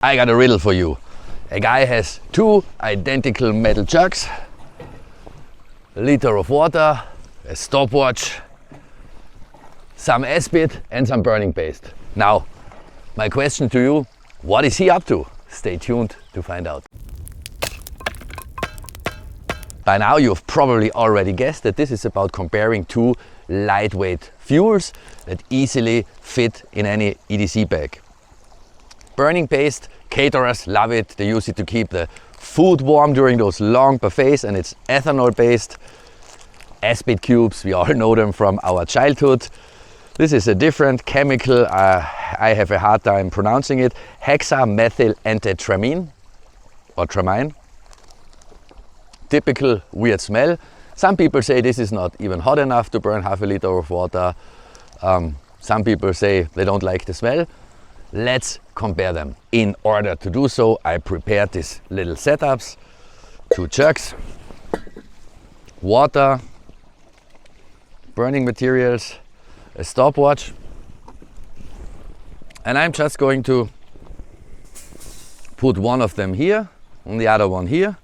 I got a riddle for you. A guy has two identical metal jugs, a liter of water, a stopwatch, some Esbit and some burning paste. Now, my question to you, what is he up to? Stay tuned to find out. By now you've probably already guessed that this is about comparing two lightweight fuels that easily fit in any EDC bag. Burning paste, caterers love it. They use it to keep the food warm during those long buffets, and it's ethanol based. Esbit cubes, we all know them from our childhood. This is a different chemical, I have a hard time pronouncing it. Hexamethylentetramine or tramine. Typical weird smell. Some people say this is not even hot enough to burn half a liter of water. Some people say they don't like the smell. Let's compare them. In order to do so, I prepared these little setups. 2 jugs, water, burning materials, a stopwatch, and I'm just going to put one of them here and the other one here.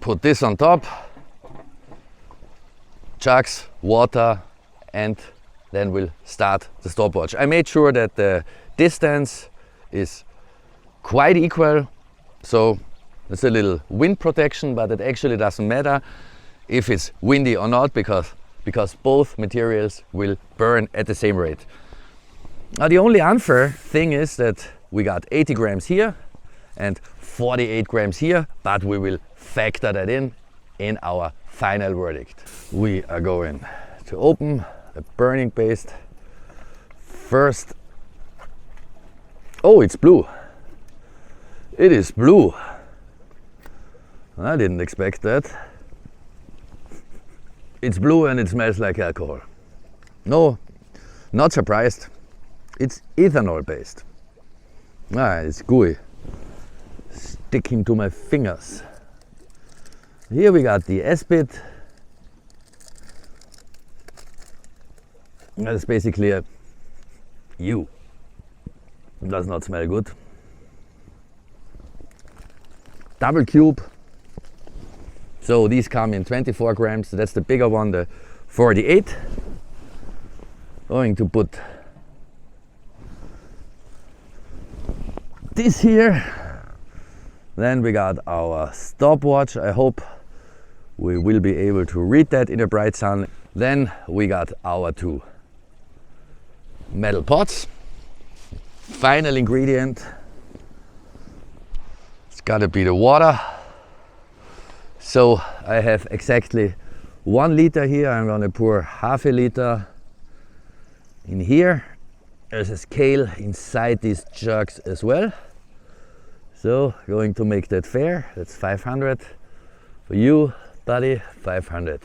Put this on top, jugs, water, and then we'll start the stopwatch. I made sure that the distance is quite equal, so it's a little wind protection, but it actually doesn't matter if it's windy or not, because both materials will burn at the same rate. Now the only unfair thing is that we got 80 grams here and 48 grams here, but we will factor that in our final verdict. We are going to open the burning paste first. Oh, it's blue. It is blue. I didn't expect that. It's blue and it smells like alcohol. No, not surprised. It's ethanol based. It's gooey. Sticking to my fingers. Here we got the Esbit. That's basically a U. Does not smell good. Double cube. So these come in 24 grams. That's the bigger one, the 48. Going to put this here. Then we got our stopwatch. I hope we will be able to read that in the bright sun. Then we got our 2 metal pots. Final ingredient, it's got to be the water. So I have exactly 1 liter here. I'm going to pour half a liter in here. There's a scale inside these jugs as well. So going to make that fair. That's 500 for you, buddy. 500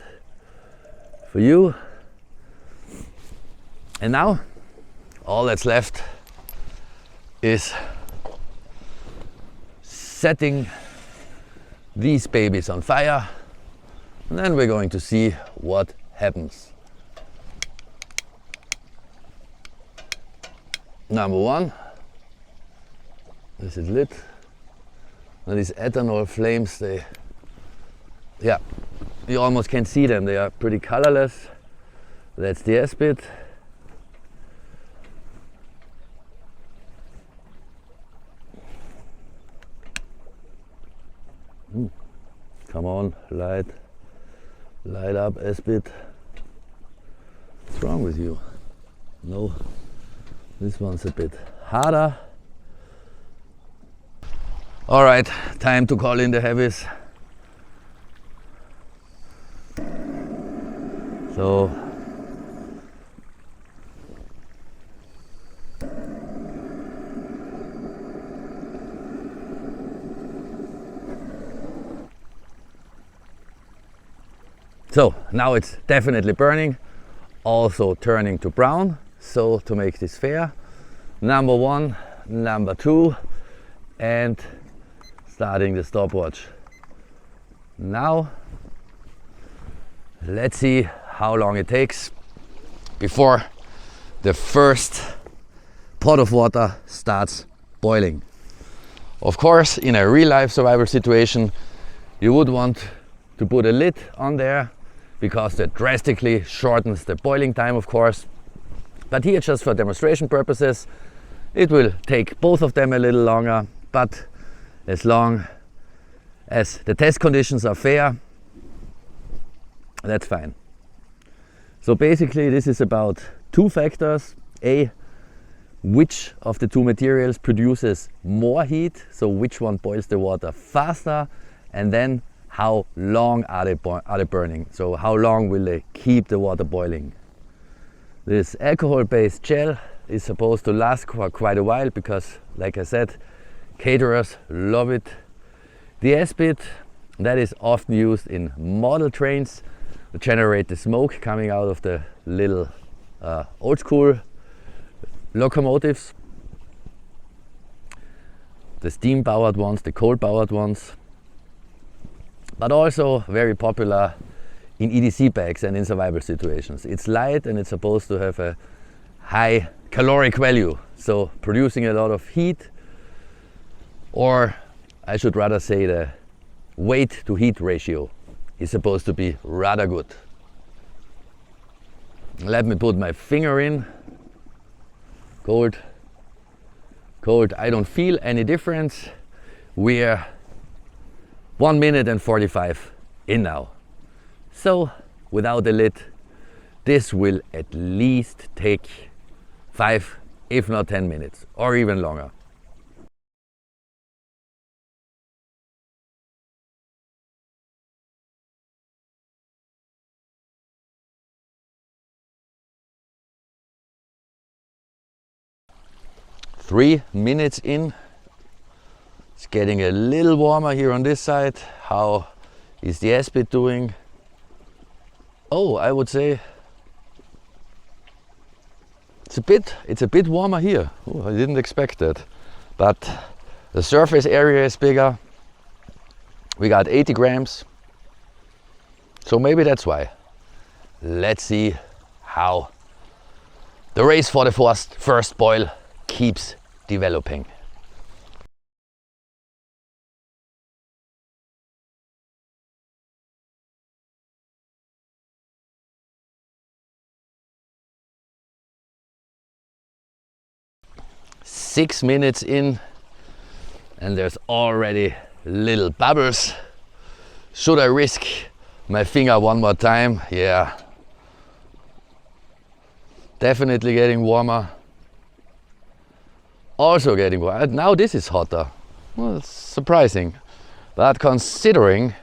for you. And now all that's left is setting these babies on fire, and then we're going to see what happens. Number 1, this is lit. Now these ethanol flames, you almost can't see them. They are pretty colorless. That's the Esbit. Come on, light up, Esbit. What's wrong with you? No, this one's a bit harder. All right, time to call in the heavies. So now it's definitely burning, also turning to brown. So to make this fair, number 1, number 2, and starting the stopwatch. Now let's see how long it takes before the first pot of water starts boiling. Of course, in a real life survival situation, you would want to put a lid on there because that drastically shortens the boiling time, of course. But here, just for demonstration purposes, it will take both of them a little longer, but as long as the test conditions are fair, that's fine. So basically this is about two factors. A, which of the two materials produces more heat, so which one boils the water faster, and then how long are they burning, so how long will they keep the water boiling. This alcohol-based gel is supposed to last for quite a while because, like I said, caterers love it. The Esbit, that is often used in model trains to generate the smoke coming out of the little old school locomotives. The steam powered ones, the coal powered ones, but also very popular in EDC bags and in survival situations. It's light and it's supposed to have a high caloric value, so producing a lot of heat, or I should rather say the weight to heat ratio is supposed to be rather good. Let me put my finger in. Cold, cold, I don't feel any difference. We're 1 minute and 45 in now. So without the lid, this will at least take 5, if not 10 minutes, or even longer. Three minutes in, it's getting a little warmer here on this side. How is the Esbit doing? Oh, I would say it's a bit warmer here. Oh, I didn't expect that. But the surface area is bigger. We got 80 grams. So maybe that's why. Let's see how the race for the first boil keeps developing. Six minutes in and there's already little bubbles. Should I risk my finger one more time? Yeah. Definitely getting warmer. Also getting warmer. Now this is hotter. Well, it's surprising. But considering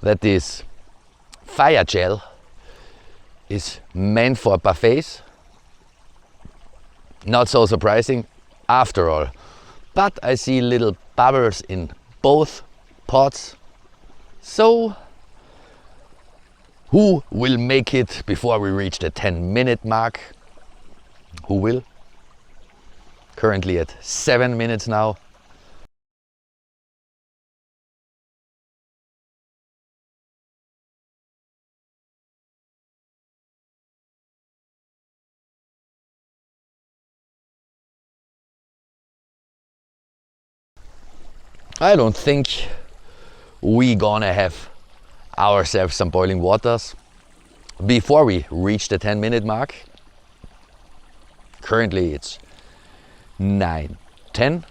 that this fire gel is meant for buffets, not so surprising after all. But I see little bubbles in both pots. So who will make it before we reach the 10-minute mark? Who will? Currently at 7 minutes now. I don't think we gonna have ourselves some boiling waters before we reach the 10-minute mark. Currently it's 9:10.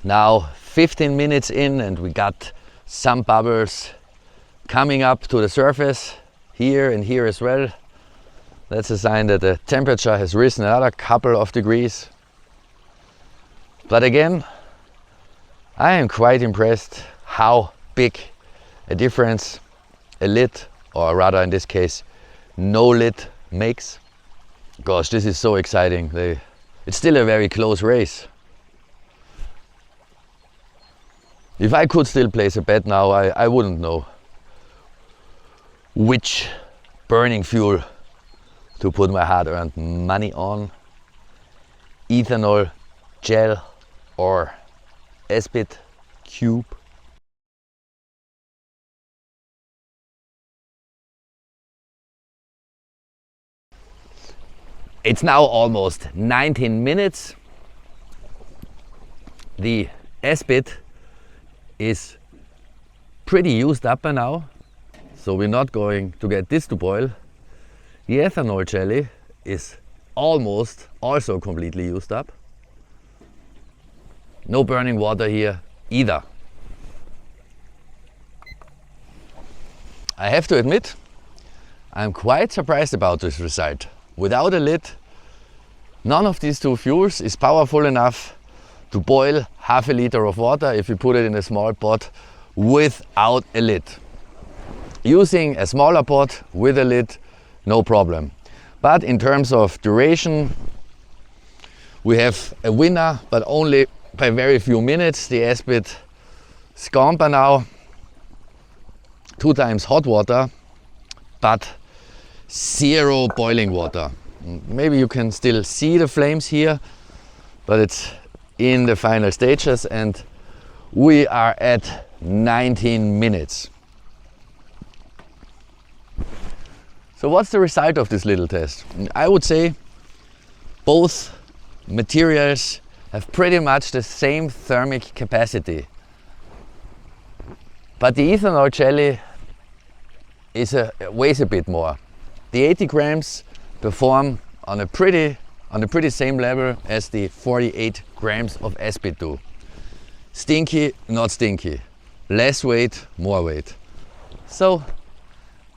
Now 15 minutes in and we got some bubbles coming up to the surface here and here as well. That's a sign that the temperature has risen another couple of degrees. But again, I am quite impressed how big a difference a lid, or rather in this case no lid, makes. Gosh, this is so exciting. It's still a very close race. If I could still place a bet now, I wouldn't know which burning fuel to put my hard-earned money on. Ethanol gel or Esbit cube. It's now almost 19 minutes. The Esbit is pretty used up by now, so we're not going to get this to boil. The ethanol jelly is almost also completely used up. No burning water here either. I have to admit, I'm quite surprised about this result. Without a lid, none of these two fuels is powerful enough to boil half a liter of water if you put it in a small pot without a lid. Using a smaller pot with a lid, no problem. But in terms of duration, we have a winner, but only by very few minutes. The Esbit is gone by now. 2 times hot water, but 0 boiling water. Maybe you can still see the flames here, but it's in the final stages, and we are at 19 minutes. So what's the result of this little test? I would say both materials have pretty much the same thermic capacity. But the ethanol jelly weighs a bit more. The 80 grams perform on a pretty same level as the 48 grams of Esbit do. Stinky, not stinky. Less weight, more weight. So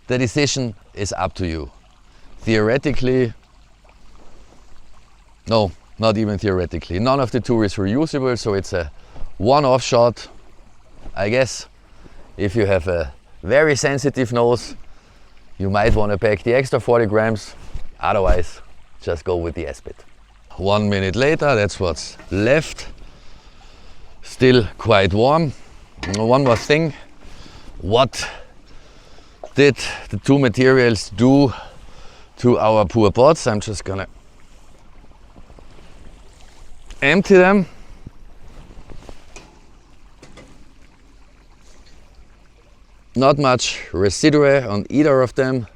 the decision is up to you. Theoretically, no, not even theoretically. None of the two is reusable, so it's a one-off shot. I guess if you have a very sensitive nose, you might want to pack the extra 40 grams. Otherwise, just go with the Esbit. 1 minute later, that's what's left. Still quite warm. One more thing. What did the two materials do to our poor pots? I'm just gonna empty them. Not much residue on either of them.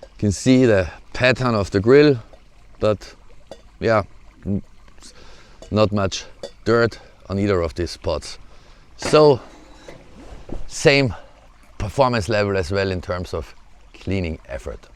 You can see the pattern of the grill, but yeah, not much dirt on either of these pots. So same performance level as well in terms of cleaning effort.